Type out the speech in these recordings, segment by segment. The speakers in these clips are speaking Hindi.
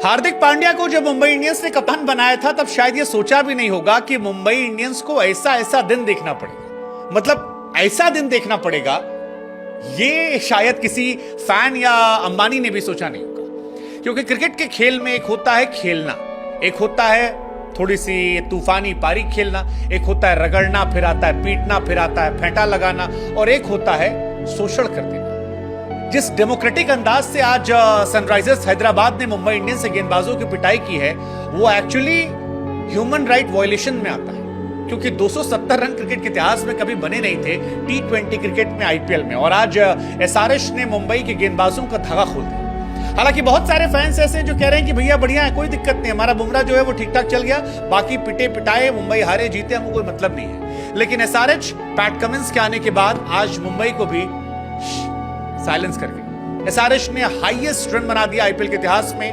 हार्दिक पांड्या को जब मुंबई इंडियंस ने कप्तान बनाया था तब शायद यह सोचा भी नहीं होगा कि मुंबई इंडियंस को ऐसा ऐसा दिन देखना पड़ेगा। मतलब ऐसा दिन देखना पड़ेगा, यह शायद किसी फैन या अंबानी ने भी सोचा नहीं होगा। क्योंकि क्रिकेट के खेल में एक होता है खेलना, एक होता है थोड़ी सी तूफानी पारी खेलना, एक होता है रगड़ना, फिर आता है पीटना, फिर आता है फेंटा लगाना, और एक होता है शोषण कर देना। जिस डेमोक्रेटिक अंदाज से आज सनराइजर्स हैदराबाद ने मुंबई इंडियंस से गेंदबाजों की पिटाई की है, वो एक्चुअली ह्यूमन राइट वायलेशन में आता है। क्योंकि 270 रन क्रिकेट के इतिहास में कभी बने नहीं थे T20 क्रिकेट में, आईपीएल में, और आज एसआरएच ने मुंबई के गेंदबाजों का धागा खोल दिया। हालांकि बहुत सारे फैंस ऐसे जो कह रहे हैं कि भैया बढ़िया है, कोई दिक्कत नहीं, हमारा बुमराह जो है वो ठीक ठाक चल गया, बाकी पिटे पिटाए, मुंबई हारे जीते, हमको कोई मतलब नहीं है। लेकिन एसआरएच पैट कमिंस के आने के बाद आज मुंबई को भी साइलेंस करके एसआरएच ने हाईएस्ट रन बना दिया आईपीएल के इतिहास में।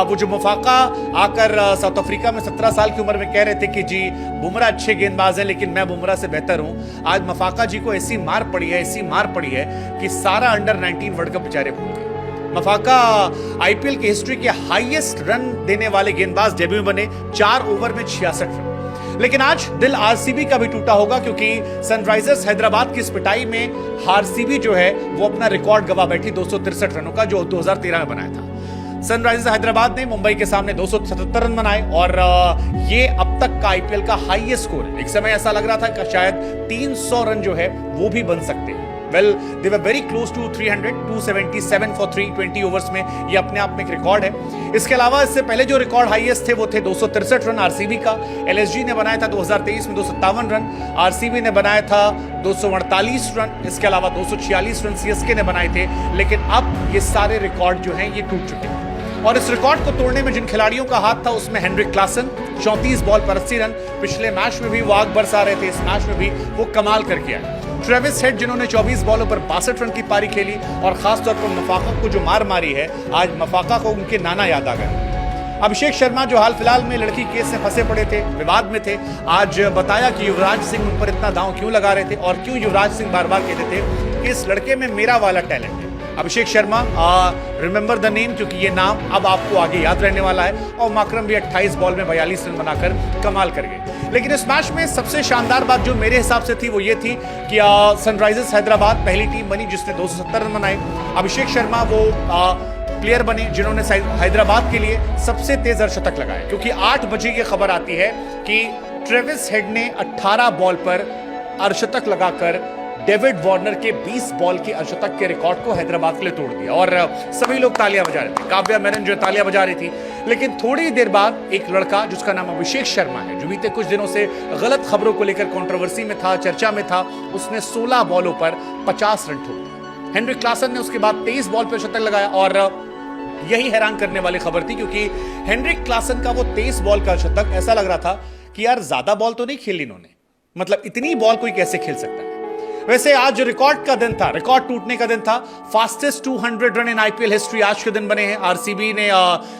वो जो मुफाका आकर साउथ अफ्रीका में 17 साल की उम्र में कह रहे थे कि जी बुमराह अच्छे गेंदबाज हैं लेकिन मैं बुमराह से बेहतर हूं, आज मुफाका जी को ऐसी मार पड़ी है, ऐसी मार पड़ी है कि सारा अंडर 19 वर्ल्ड कप बेचारे भूल गए। मुफाका आईपीएल की हिस्ट्री के हाईएस्ट रन देने वाले गेंदबाज डेब्यू बने, 4 ओवर में 66 रन। लेकिन आज दिल आरसीबी का भी टूटा होगा, क्योंकि सनराइजर्स हैदराबाद की इस पिटाई में आरसीबी जो है वो अपना रिकॉर्ड गवा बैठी 263 रनों का, जो 2013 में बनाया था। सनराइजर्स हैदराबाद ने मुंबई के सामने 277 रन बनाए, और ये अब तक का आईपीएल का हाईएस्ट स्कोर है। एक समय ऐसा लग रहा था कि शायद 300 रन जो है वो भी बन सकते हैं। Well, they were very close to 300, 277 for 320 overs में, ये अपने आप में एक रिकॉर्ड है। इसके अलावा इससे पहले जो रिकॉर्ड हाईएस्ट थे वो थे 263 रन आरसीबी का, एलएसजी ने बनाया था 2023 में 257 रन, आरसीबी ने बनाया था 248 रन, इसके अलावा 246 रन सीएसके ने बनाए थे। लेकिन अब ये सारे रिकॉर्ड जो हैं ये टूट चुके हैं, और इस रिकॉर्ड को तोड़ने में जिन खिलाड़ियों का हाथ था उसमें हेनरिक क्लासन, 34 बॉल पर 80 रन, पिछले मैच में भी वो आग बरसा रहे थे, इस मैच में भी वो कमाल करके आए। ट्रेविस हेड जिन्होंने 24 बॉलों पर 62 रन की पारी खेली, और खासतौर पर मुफाका को जो मार मारी है, आज मुफाका को उनके नाना याद आ गए। अभिषेक शर्मा जो हाल फिलहाल में लड़की केस से फंसे पड़े थे, विवाद में थे, आज बताया कि युवराज सिंह उन पर इतना दांव क्यों लगा रहे थे और क्यों युवराज सिंह बार बार कहते थे कि इस लड़के में मेरा वाला टैलेंट है। Abhishek Sharma, remember the name, क्योंकि ये नाम अब आपको आगे याद रहने वाला है। और माकरम भी 28 बॉल में 42 रन बनाकर कमाल कर गए। लेकिन इस मैच में सबसे शानदार बात जो मेरे हिसाब से थी वो ये थी कि सनराइजर्स हैदराबाद पहली टीम बनी जिसने 270 रन बनाए। अभिषेक शर्मा वो प्लेयर बने जिन्होंने हैदराबाद के लिए सबसे तेज अर्धशतक लगाए, क्योंकि 8 बजे की खबर आती है कि ट्रेविस हेड ने 18 बॉल पर अर्धशतक लगाकर डेविड वार्नर के 20 बॉल के अर्धशतक के रिकॉर्ड को हैदराबाद के लिए तोड़ दिया, और सभी लोग तालियां बजा रहे थे। काव्या मेनन जो तालियां बजा रही थी। लेकिन थोड़ी देर बाद एक लड़का जिसका नाम अभिषेक शर्मा है, जो बीते कुछ दिनों से गलत खबरों को लेकर कंट्रोवर्सी में था, चर्चा में था, उसने 16 बॉलों पर 50 रन ठोक दिए। हेनरिक क्लासन ने उसके बाद 23 बॉल पर शतक लगाया, और यही हैरान करने वाली खबर थी, क्योंकि हेनरिक क्लासन का वो 23 बॉल का शतक ऐसा लग रहा था कि यार ज्यादा बॉल तो नहीं खेली इन्होंने, मतलब इतनी बॉल कोई कैसे खेल सकता है। वैसे आज रिकॉर्ड का दिन था, रिकॉर्ड टूटने का दिन था। Fastest 200 run in IPL history आज के दिन बने हैं। आरसीबी ने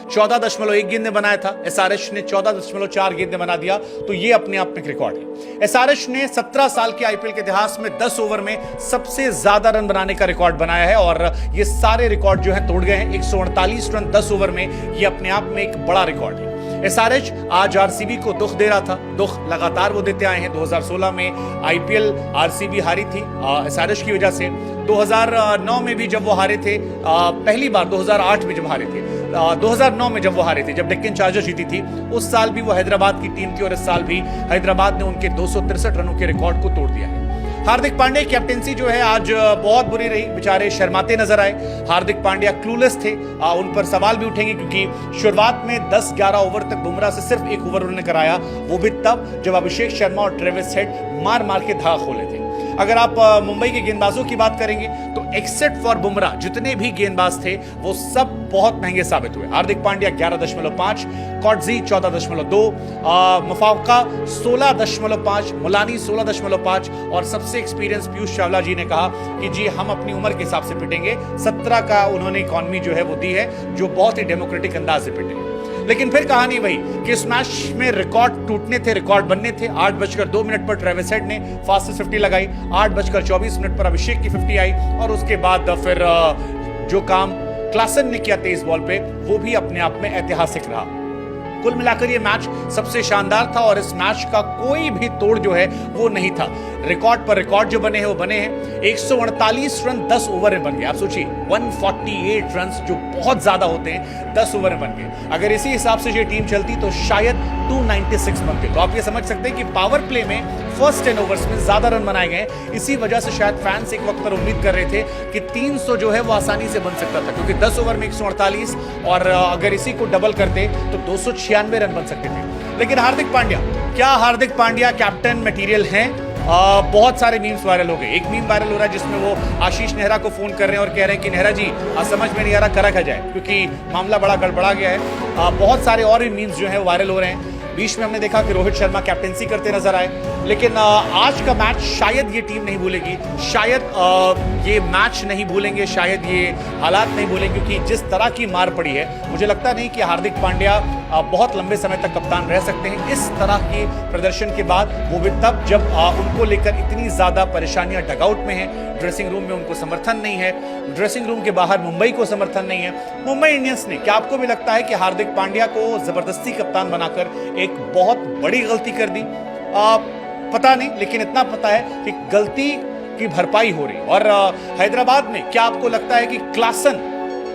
14.1 गेंद में बनाया था, एसआरएच ने 14.4 गेंद में बना दिया, तो ये अपने आप में एक रिकॉर्ड है। एसआरएच ने 17 साल के आईपीएल के इतिहास में 10 ओवर में सबसे ज्यादा रन बनाने का रिकॉर्ड बनाया है, और ये सारे रिकॉर्ड जो है तोड़ गए हैं। 148 रन 10 ओवर में, ये अपने आप में एक बड़ा रिकॉर्ड है। एसआरएच आज आरसीबी को दुख दे रहा था, दुख लगातार वो देते आए हैं। 2016 में आईपीएल आरसीबी हारी थी एसआरएच की वजह से। 2009 में भी जब वो हारे थे, पहली बार 2008 में जब हारे थे, 2009 में जब वो हारे थे, जब डेक्कन चार्जर्स जीती थी, उस साल भी वो हैदराबाद की टीम थी, और इस साल भी हैदराबाद ने उनके 263 रनों के रिकॉर्ड को तोड़ दिया है। हार्दिक पांड्या की कैप्टेंसी जो है आज बहुत बुरी रही, बेचारे शर्माते नजर आए। हार्दिक पांड्या क्लूलेस थे, उन पर सवाल भी उठेंगे, क्योंकि शुरुआत में 10-11 ओवर तक बुमराह से सिर्फ 1 ओवर उन्होंने कराया, वो भी तब जब अभिषेक शर्मा और ट्रेविस हेड मार मार के धागा खोले थे। अगर आप मुंबई के गेंदबाजों की बात करेंगे तो एक्सेप्ट फॉर बुमराह जितने भी गेंदबाज थे वो सब बहुत महंगे साबित हुए। हार्दिक पांड्या 11.5, कॉटजी 14.2, मुफाका 16.5, मुलानी 16.5, और सबसे एक्सपीरियंस पीयूष चावला जी ने कहा कि जी हम अपनी उम्र के हिसाब से पिटेंगे। 17 का उन्होंने इकॉनमी जो है वो दी है, जो बहुत ही डेमोक्रेटिक अंदाज से पिटेंगे। लेकिन फिर कहानी वही कि इस मैच में रिकॉर्ड टूटने थे, रिकॉर्ड बनने थे। 8:02 पर ट्रेविस हेड ने फास्टेस्ट 50 लगाई, 8:24 पर अभिषेक की 50 आई, और उसके बाद फिर जो काम क्लासन ने किया 23 बॉल पे, वो भी अपने आप में ऐतिहासिक रहा। कुल मिलाकर ये मैच सबसे शानदार था और इस मैच का कोई भी तोड़ जो है वो नहीं था। रिकॉर्ड पर रिकॉर्ड जो बने हैं वो बने हैं। 148 रन 10 ओवर में बन गए। आप सोचिए 148 रन जो बहुत ज्यादा होते हैं 10 ओवर में बन गए। अगर इसी हिसाब से ये टीम चलती तो शायद 296 बनते। तो आप ये समझ सकते हैं कि पावर प्ले में फर्स्ट 10 ओवर्स में ज्यादा रन बनाए गए। इसी वजह से शायद फैंस एक वक्त पर उम्मीद कर रहे थे कि 300 जो है वो आसानी से बन सकता था, क्योंकि 10 ओवर में 148 और अगर इसी को डबल करते तो 296 रन बन सकते थे। लेकिन हार्दिक पांड्या, क्या हार्दिक पांड्या कैप्टन मटेरियल हैं? बहुत सारे मीम्स वायरल हो गए। एक मीम वायरल हो रहा है जिसमें वो आशीष नेहरा को फोन कर रहे हैं और कह रहे हैं कि नेहरा जी समझ में नहीं आ रहा करा क्या जाए, क्योंकि मामला बड़ा गड़बड़ा गया है। बहुत सारे और भी मीम्स जो है वायरल हो रहे हैं। बीच में हमने देखा कि रोहित शर्मा कैप्टेंसी करते नजर आए। लेकिन आज का मैच शायद ये टीम नहीं भूलेगी, शायद ये मैच नहीं भूलेंगे, शायद ये हालात नहीं भूलेंगे, क्योंकि जिस तरह की मार पड़ी है मुझे लगता नहीं कि हार्दिक पांड्या बहुत लंबे समय तक कप्तान रह सकते हैं। इस तरह के प्रदर्शन के बाद, वो भी तब जब उनको लेकर इतनी ज्यादा परेशानियां डगआउट में हैं, ड्रेसिंग रूम में उनको समर्थन नहीं है, ड्रेसिंग रूम के बाहर मुंबई को समर्थन नहीं है। मुंबई इंडियंस ने, क्या आपको भी लगता है कि हार्दिक पांड्या को जबरदस्ती कप्तान बनाकर एक बहुत बड़ी गलती कर दी? पता नहीं, लेकिन इतना पता है कि गलती की भरपाई हो रही। और हैदराबाद में क्या आपको लगता है कि क्लासन,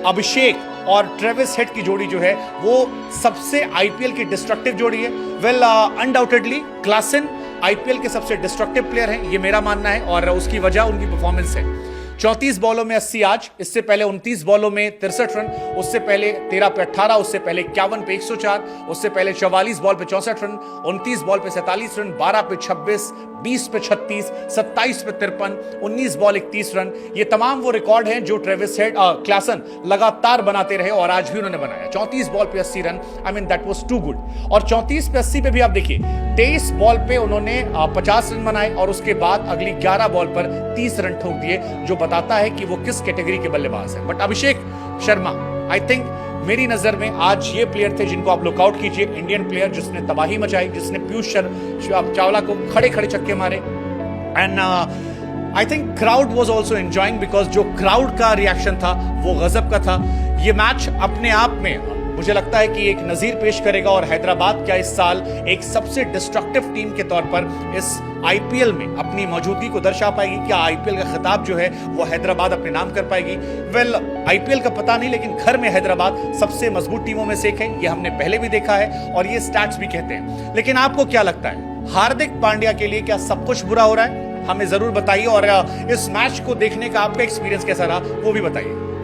अभिषेक और ट्रेविस हेड की जोड़ी जो है वो सबसे आईपीएल की डिस्ट्रक्टिव जोड़ी है? वेल, अनडाउटेडली क्लासन आईपीएल के सबसे डिस्ट्रक्टिव प्लेयर हैं, ये मेरा मानना है, और उसकी वजह उनकी परफॉर्मेंस है। 34 बॉलों में 80 आज, इससे पहले 29 बॉलों में 63 रन, उससे पहले 13 पे 18, उससे पहले 51 पे 104, उससे पहले 44 बॉल पे 64 रन, 29 बॉल पे 47 रन, 12 पे 26, 20 पे 36, 27 पे 53, 19 बॉल 31 रन। ये तमाम वो रिकॉर्ड हैं जो ट्रेविस हेड, क्लासन लगातार बनाते रहे और आज भी उन्होंने बनाया। 34 बॉल पे 80 run, I mean that was too good. और 34 पे 80 पे भी आप देखिए 23 बॉल पे उन्होंने 50 रन बनाए और उसके बाद अगली 11 बॉल पर 30 रन ठोक दिए, जो बताता है कि वो किस कैटेगरी के बल्लेबाज हैं। But Abhishek Sharma, I think मेरी नजर में आज ये प्लेयर थे जिनको आप लुकआउट कीजिए। इंडियन प्लेयर जिसने तबाही मचाई, जिसने पीयूष चावला को खड़े खड़े छक्के मारे। And I think crowd was also enjoying, because जो क्राउड का रिएक्शन था वो गजब का था। ये मैच अपने आप में मुझे लगता है कि एक नजीर पेश करेगा और हैदराबाद क्या इस साल एक सबसे डिस्ट्रक्टिव टीम के तौर पर इस आईपीएल में अपनी मौजूदगी को दर्शा पाएगी? क्या आईपीएल का खिताब जो है वो हैदराबाद अपने नाम कर पाएगी? वेल, आईपीएल का पता नहीं, लेकिन घर में हैदराबाद सबसे मजबूत टीमों में से एक है, ये हमने पहले भी देखा है और ये स्टैट्स भी कहते हैं। लेकिन आपको क्या लगता है, हार्दिक पांड्या के लिए क्या सब कुछ बुरा हो रहा है? हमें जरूर बताइए और इस मैच को देखने का आपका एक्सपीरियंस कैसा रहा वो भी बताइए।